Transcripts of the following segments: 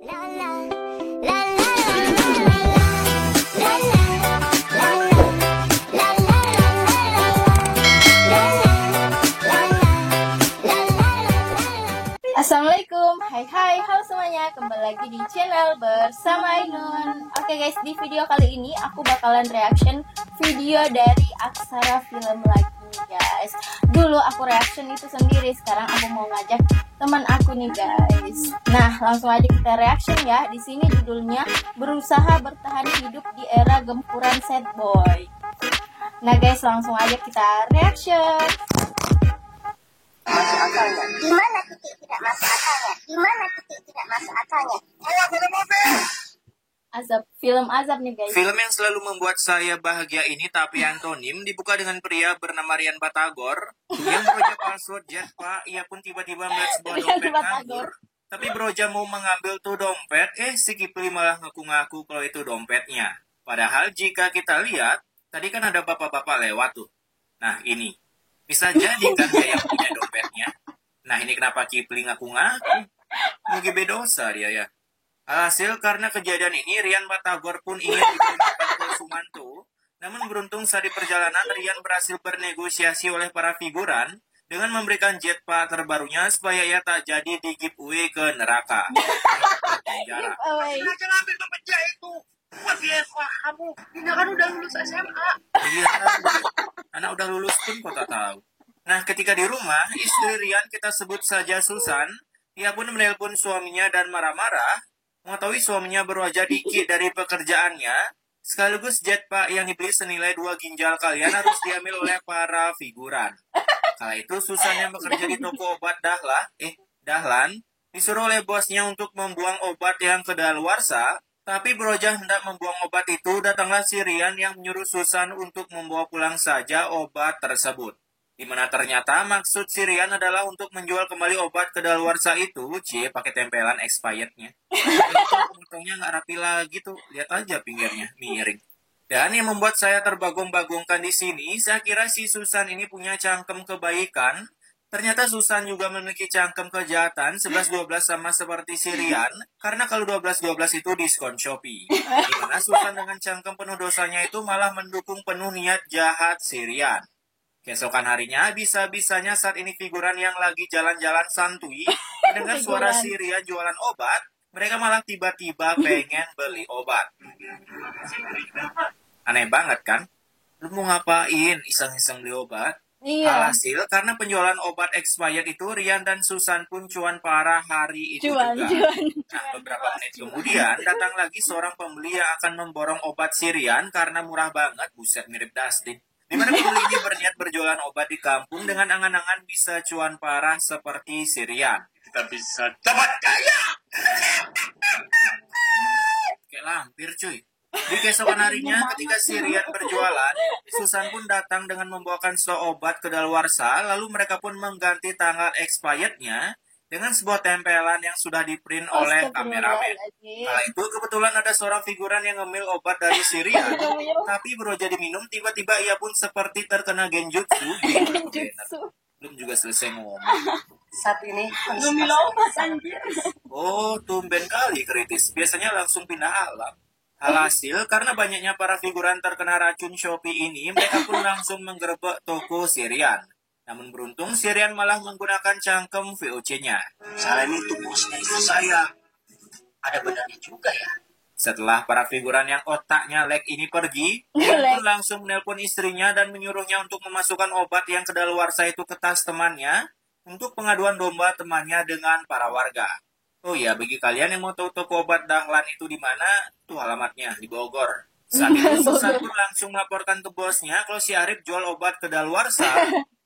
Assalamualaikum, hai halo semuanya, kembali lagi di channel bersama Ainun. Oke guys, di video kali ini aku bakalan reaction video dari Aksara Film lagi guys. Dulu aku reaction itu sendiri, sekarang aku mau ngajak teman aku nih guys. Nah, langsung aja kita reaction ya. Di sini judulnya Berusaha Bertahan Hidup di Era Gempuran Sad Boy. Nah guys, langsung aja kita reaction. Masuk akalnya. Di mana titik tidak masuk akalnya? Di mana titik tidak masuk akalnya? Azab, film azab nih guys. Film yang selalu membuat saya bahagia ini tapi antonim dibuka dengan pria bernama Rian Batagor yang beroja password Jetpack. Ia pun tiba-tiba melihat sebuah dompet kabur. Tapi beroja mau mengambil tuh dompet, si Kipli malah ngaku-ngaku kalau itu dompetnya. Padahal jika kita lihat, tadi kan ada bapak-bapak lewat tuh. Nah ini, bisa jadi kan dia yang punya dompetnya. Nah ini kenapa Kipli ngaku-ngaku? Mungkin bedosa dia ya. Alhasil karena kejadian ini Rian Batagor pun ingin diterima ke Sumanto. Namun beruntung saat di perjalanan Rian berhasil bernegosiasi oleh para figuran dengan memberikan jetpack terbarunya supaya ia tak jadi di giveaway ke neraka. Jangan ambil dompet dia itu. Masih kamu. Ini kan udah lulus SMA. Iya, anak udah lulus pun kok tak tahu. Nah, ketika di rumah, istri Rian kita sebut saja Susan, ia pun menelpon suaminya dan marah-marah, mengetahui suaminya berwajah dikit dari pekerjaannya, sekaligus jetpack yang dibeli senilai 2 ginjal kalian harus diambil oleh para figuran. Kala itu Susan yang bekerja di toko obat Dahlan, disuruh oleh bosnya untuk membuang obat yang kedaluarsa, tapi beroja hendak membuang obat itu, datanglah si Rian yang menyuruh Susan untuk membawa pulang saja obat tersebut. Di mana ternyata maksud si Rian adalah untuk menjual kembali obat kedaluarsa itu, pakai tempelan expirednya. Untungnya nggak rapi lagi tuh, lihat aja pinggirnya miring. Dan yang membuat saya terbagong-bagongkan di sini, saya kira si Susan ini punya cangkem kebaikan. Ternyata Susan juga memiliki cangkem kejahatan 11-12 sama seperti si Rian, karena kalau 12-12 itu diskon Shopee. Dimana Susan dengan cangkem penuh dosanya itu malah mendukung penuh niat jahat si Rian. Keesokan harinya, bisa-bisanya saat ini figuran yang lagi jalan-jalan santuy, mendengar suara si Rian jualan obat, mereka malah tiba-tiba pengen beli obat. Aneh banget kan? Lu mau ngapain iseng-iseng beli obat? Iya. Alhasil, karena penjualan obat expired itu, Rian dan Susan pun cuan parah hari itu juga. Nah, beberapa menit kemudian, datang lagi seorang pembeli yang akan memborong obat si Rian karena murah banget, buset mirip Dustin. Di mana pembeli ini berniat berjualan obat di kampung dengan angan-angan bisa cuan parah seperti si Rian. Kita bisa dapat kaya. Kayak lampir cuy. Di keesokan harinya ketika si Rian berjualan, Susan pun datang dengan membawakan stok obat kedaluarsa, lalu mereka pun mengganti tanggal expirednya dengan sebuah tempelan yang sudah diprint oleh kameramen. Kala itu kebetulan ada seorang figuran yang ngemil obat dari si Rian, tapi beroja diminum, tiba-tiba ia pun seperti terkena genjutsu. Belum juga selesai ngomong. Saat ini Ngemil obat anjir. Oh, tumben kali kritis. Biasanya langsung pindah alam. Alhasil, karena banyaknya para figuran terkena racun Shopee ini, mereka pun langsung menggerebek toko Rian. Namun beruntung, Rian malah menggunakan cangkem VOC-nya. Saya ini tuh bosnya itu saya. Ada benarnya juga ya. Setelah para figuran yang otaknya lag ini pergi, dia pun langsung menelpon istrinya dan menyuruhnya untuk memasukkan obat yang kedaluarsa itu ke tas temannya untuk pengaduan domba temannya dengan para warga. Oh iya, bagi kalian yang mau tahu toko obat Dahlan itu di mana, tuh alamatnya di Bogor. Saat itu Susan pun langsung melaporkan ke bosnya kalau si Arif jual obat kedaluarsa.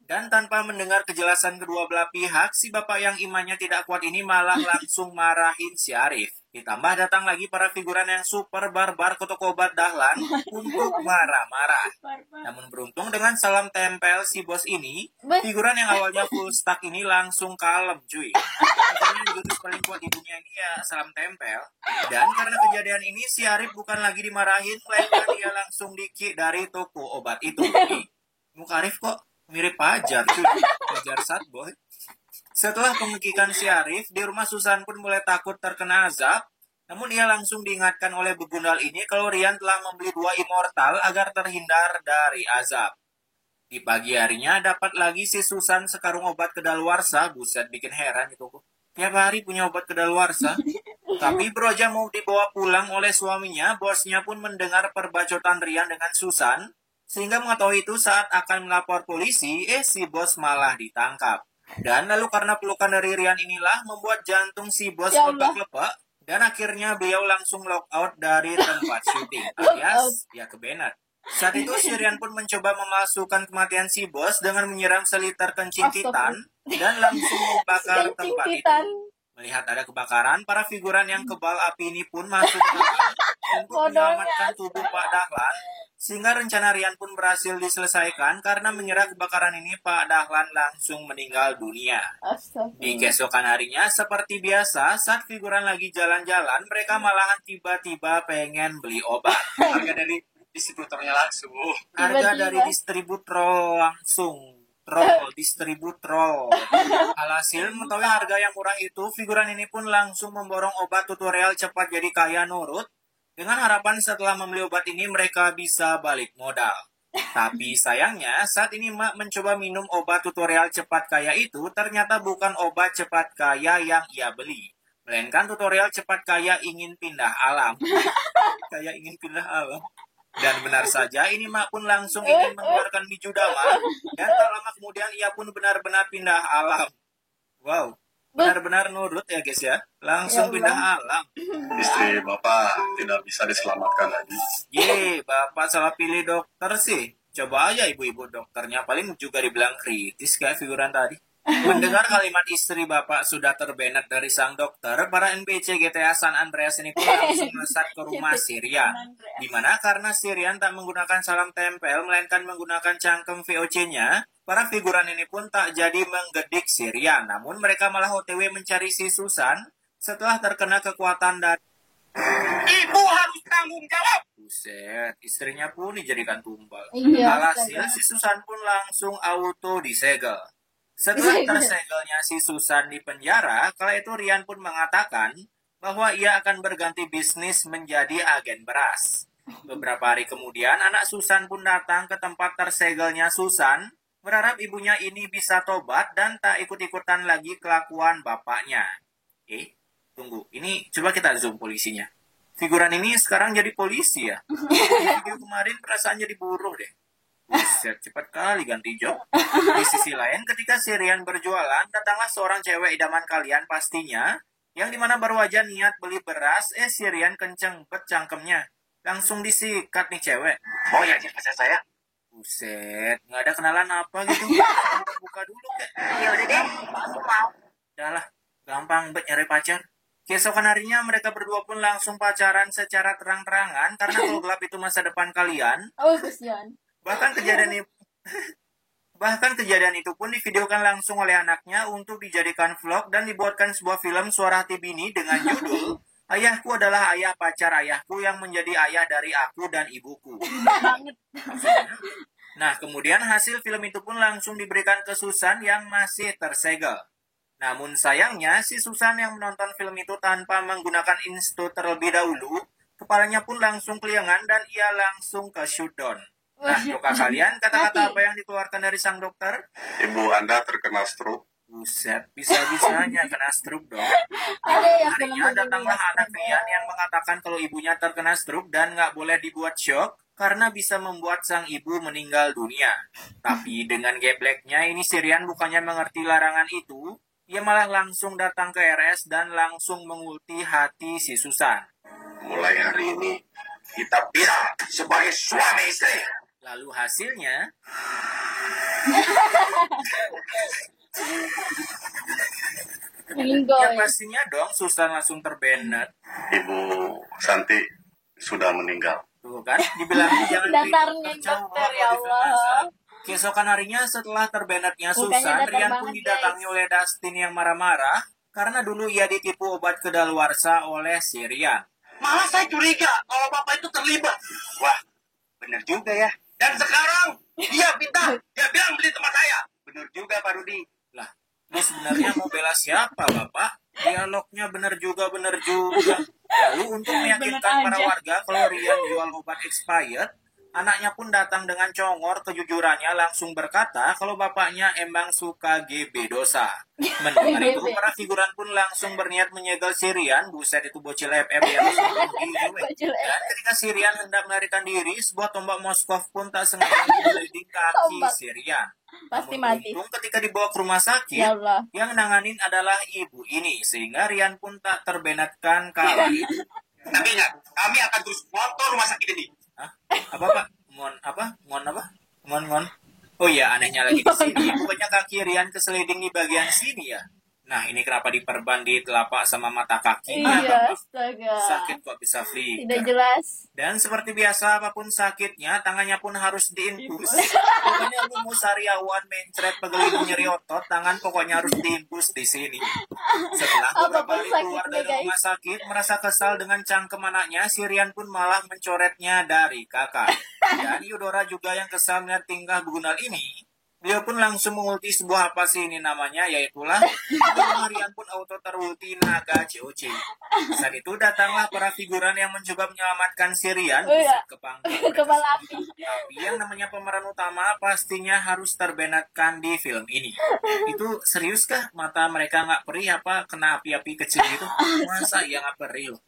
Dan tanpa mendengar kejelasan kedua belah pihak, si bapak yang imannya tidak kuat ini malah langsung marahin si Arif. Ditambah datang lagi para figuran yang super barbar ke toko obat Dahlan untuk marah-marah. Namun beruntung dengan salam tempel si bos ini, figuran yang awalnya full stack ini langsung kalem cuy. Makanya jurus paling kuat di dunia ini ya salam tempel. Dan karena kejadian ini si Arif bukan lagi dimarahin, melainkan dia langsung di-kick dari toko obat itu. Muka Arif kok mirip Pajar cuy, Pajar Sadboy. Setelah pengekikan si Arif, di rumah Susan pun mulai takut terkena azab. Namun ia langsung diingatkan oleh begundal ini kalau Rian telah membeli 2 immortal agar terhindar dari azab. Di pagi harinya dapat lagi si Susan sekarung obat kedaluarsa. Buset, bikin heran itu. Tiap hari punya obat kedaluarsa. Tapi beroja mau dibawa pulang oleh suaminya, bosnya pun mendengar perbacotan Rian dengan Susan, sehingga mengetahui itu saat akan melapor polisi, si bos malah ditangkap. Dan lalu karena pelukan dari Rian inilah membuat jantung si bos Ya Allah. lepak-lepak, dan akhirnya beliau langsung lockout dari tempat syuting, alias ya kebenet. Saat itu si Rian pun mencoba memalsukan kematian si bos dengan menyiram seliter kencing titan dan langsung membakar Kencing tempat itu. titan. Melihat ada kebakaran, para figuran yang kebal api ini pun masuk ke dalam untuk menyelamatkan tubuh Pak Dahlan, sehingga rencana Rian pun berhasil diselesaikan karena menyerah kebakaran ini Pak Dahlan langsung meninggal dunia. Di keesokan harinya, seperti biasa, saat figuran lagi jalan-jalan, mereka malahan tiba-tiba pengen beli obat. Harga dari distributornya langsung. Harga dari distributor langsung. Distributor. Alhasil, mengetahui harga yang murah itu, figuran ini pun langsung memborong obat tutorial cepat jadi kaya nurut, dengan harapan setelah membeli obat ini mereka bisa balik modal. Tapi sayangnya, saat ini Mak mencoba minum obat tutorial cepat kaya itu, ternyata bukan obat cepat kaya yang ia beli, melainkan tutorial cepat kaya ingin pindah alam. Kaya ingin pindah alam. Dan benar saja, ini Mak pun langsung ingin mengeluarkan biju damar, dan tak lama kemudian ia pun benar-benar pindah alam. Wow, benar-benar nurut ya guys ya, langsung pindah alam. Istri Bapak tidak bisa diselamatkan lagi. Bapak salah pilih dokter sih. Coba aja ibu-ibu dokternya, paling juga dibilang kritis kayak figuran tadi. Mendengar kalimat istri Bapak sudah terbenet dari sang dokter, para NPC GTA San Andreas ini pun langsung melesat ke rumah Sirian. Dimana karena Sirian tak menggunakan salam tempel, melainkan menggunakan cangkem VOC-nya, para figuran ini pun tak jadi menggedik Sirian. Namun mereka malah OTW mencari si Susan setelah terkena kekuatan dari... Ibu harus tanggung jawab. Buset, istrinya pun dijadikan tumbal. Iya, Alhasil si Susan pun langsung auto disegel. Setelah tersegelnya si Susan di penjara, kala itu Rian pun mengatakan bahwa ia akan berganti bisnis menjadi agen beras. Beberapa hari kemudian, anak Susan pun datang ke tempat tersegelnya Susan, berharap ibunya ini bisa tobat dan tak ikut-ikutan lagi kelakuan bapaknya. Tunggu, ini coba kita zoom polisinya. Figuran ini sekarang jadi polisi ya? Video kemarin perasaan jadi buruh deh. Buset, cepat kali ganti job. Di sisi lain, ketika Sirian berjualan, datanglah seorang cewek idaman kalian pastinya, yang dimana baru aja niat beli beras, Sirian kenceng bet cangkemnya. Langsung disikat nih cewek. Mau ya pacar saya? Buset, nggak ada kenalan apa gitu. Buka dulu kek. Ya udah deh, aku mau. Udah lah, gampang bet nyari pacar. Keesokan harinya mereka berdua pun langsung pacaran secara terang-terangan, karena kalau gelap itu masa depan kalian. Kesian. Bahkan kejadian itu pun divideokan langsung oleh anaknya untuk dijadikan vlog dan dibuatkan sebuah film Suara Hati Bini dengan judul Ayahku adalah ayah pacar ayahku yang menjadi ayah dari aku dan ibuku. Nah, kemudian hasil film itu pun langsung diberikan ke Susan yang masih tersegel. Namun sayangnya, si Susan yang menonton film itu tanpa menggunakan insto terlebih dahulu, kepalanya pun langsung keliangan dan ia langsung ke shutdown. Nah, coba kalian kata-kata apa yang dikeluarkan dari sang dokter? Ibu Anda terkena stroke. Buset, bisa-bisanya kena stroke dong. Harinya datanglah anak Rian yang mengatakan kalau ibunya terkena stroke dan nggak boleh dibuat shock karena bisa membuat sang ibu meninggal dunia. Tapi dengan gebleknya ini si Rian bukannya mengerti larangan itu, ia malah langsung datang ke RS dan langsung mengulti hati si Susan. Mulai hari ini, kita pisah sebagai suami istri. Lalu hasilnya... Ya pastinya dong, Susan langsung terbenet. Ibu Santi sudah meninggal. Tuh kan, dibilang jangan datarnya dokter ya Allah. Keesokan harinya setelah terbenetnya Susan, Rian pun didatangi oleh Dustin yang marah-marah karena dulu ia ditipu obat kedaluarsa oleh si Rian. Malah saya curiga kalau bapak itu terlibat. Wah, benar juga ya. Dan sekarang dia bilang beli tempat saya. Benar juga Pak Rudi. Lah, ini sebenarnya mau bela siapa Bapak? Dialognya benar juga. Lalu untuk meyakinkan Bener para aja. warga kalau Rian jual obat expired, anaknya pun datang dengan congor kejujurannya langsung berkata kalau bapaknya emang suka GB dosa. Mendengar itu, GB. para figuran pun langsung berniat menyegel si Rian. Buset, itu bocil FF ya. Bocil Dan ketika si Rian hendak melarikan diri, sebuah tombak Moskov pun tak sengaja menggelidik kaki Tombak. si Rian. Pasti Namun mati. untung ketika dibawa ke rumah sakit, Ya Allah. yang nanganin adalah ibu ini, sehingga Rian pun tak terbenatkan kala itu. Tapi ingat, kami akan terus motor rumah sakit ini. Hah? Apa Pak? Ngon apa? Ngon apa? Ngon. Oh iya, anehnya lagi di sini. Pokoknya kaki Rian keseliding di bagian sini ya. Nah, ini kenapa diperban di telapak sama mata kakinya? Iya, Bagus. astaga. Sakit kok bisa Tidak flicker. jelas. Dan seperti biasa, apapun sakitnya, tangannya pun harus diinfus. Pokoknya lu mau sariawan, mencret, pegel nyeri otot, tangan pokoknya harus diinfus di sini. Setelah beberapa Apapun hari keluar sakitnya, dari guys. rumah sakit, merasa kesal dengan cangkem anaknya, si Rian pun malah mencoretnya dari kakak. Dan Yudora juga yang kesal melihat tingkah Gunal ini. Beliau pun langsung mengulti sebuah apa sih ini namanya, yaitulah Rian pun auto terulti naga COC. Saat itu datanglah para figuran yang mencoba menyelamatkan si Rian. Oh iya. Kepala Kepala api. Tapi yang namanya pemeran utama pastinya harus terbenatkan di film ini. Itu serius kah mata mereka nggak perih apa kena api-api kecil gitu? Masa ya nggak perih loh?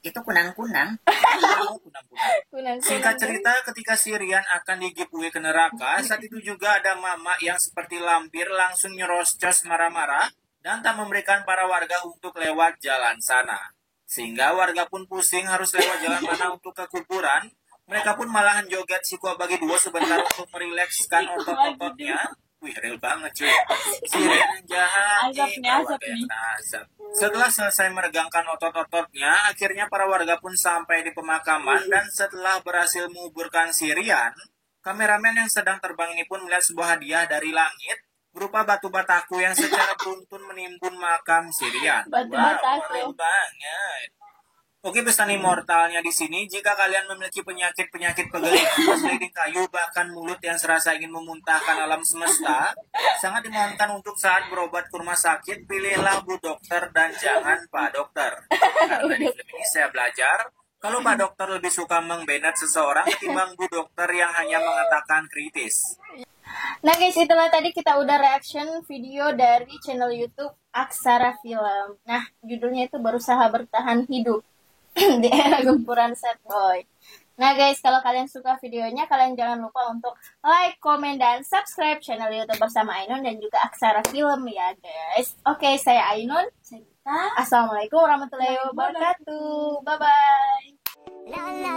Itu kunang-kunang. Kunang-kunang. Singkat cerita, ketika si Rian akan digiveaway ke neraka, saat itu juga ada mama yang seperti lampir langsung nyerocos marah-marah dan tak memberikan para warga untuk lewat jalan sana. Sehingga warga pun pusing harus lewat jalan mana untuk ke kuburan. Mereka pun malahan joget si kuah bagi dua sebentar untuk merilekskan otot-ototnya. Wih, real banget cuy. Si Rian yang jahat Asap nih, asap warga yang nih. kena asap. Setelah selesai meregangkan otot-ototnya, akhirnya para warga pun sampai di pemakaman dan setelah berhasil menguburkan si Rian, kameramen yang sedang terbang ini pun melihat sebuah hadiah dari langit berupa batu bataku yang secara beruntun menimbun makam si Rian. Batu Wow, bataku. keren banget. Oke, pesan immortalnya di sini, jika kalian memiliki penyakit-penyakit pegel, seliding kayu, bahkan mulut yang serasa ingin memuntahkan alam semesta, sangat dimohonkan untuk saat berobat ke rumah sakit, pilihlah Bu Dokter dan jangan Pak Dokter. Karena di film ini saya belajar, kalau Pak Dokter lebih suka membenet seseorang ketimbang Bu Dokter yang hanya mengatakan kritis. Nah guys, itulah tadi kita udah reaction video dari channel YouTube Aksara Film. Nah, judulnya itu Berusaha Bertahan Hidup di era gempuran sad boy. Nah guys, kalau kalian suka videonya, kalian jangan lupa untuk like, komen, dan subscribe channel YouTube bersama Ainun dan juga Aksara Film ya guys. Oke, saya Ainun. Assalamualaikum warahmatullahi wabarakatuh. Bye-bye. La la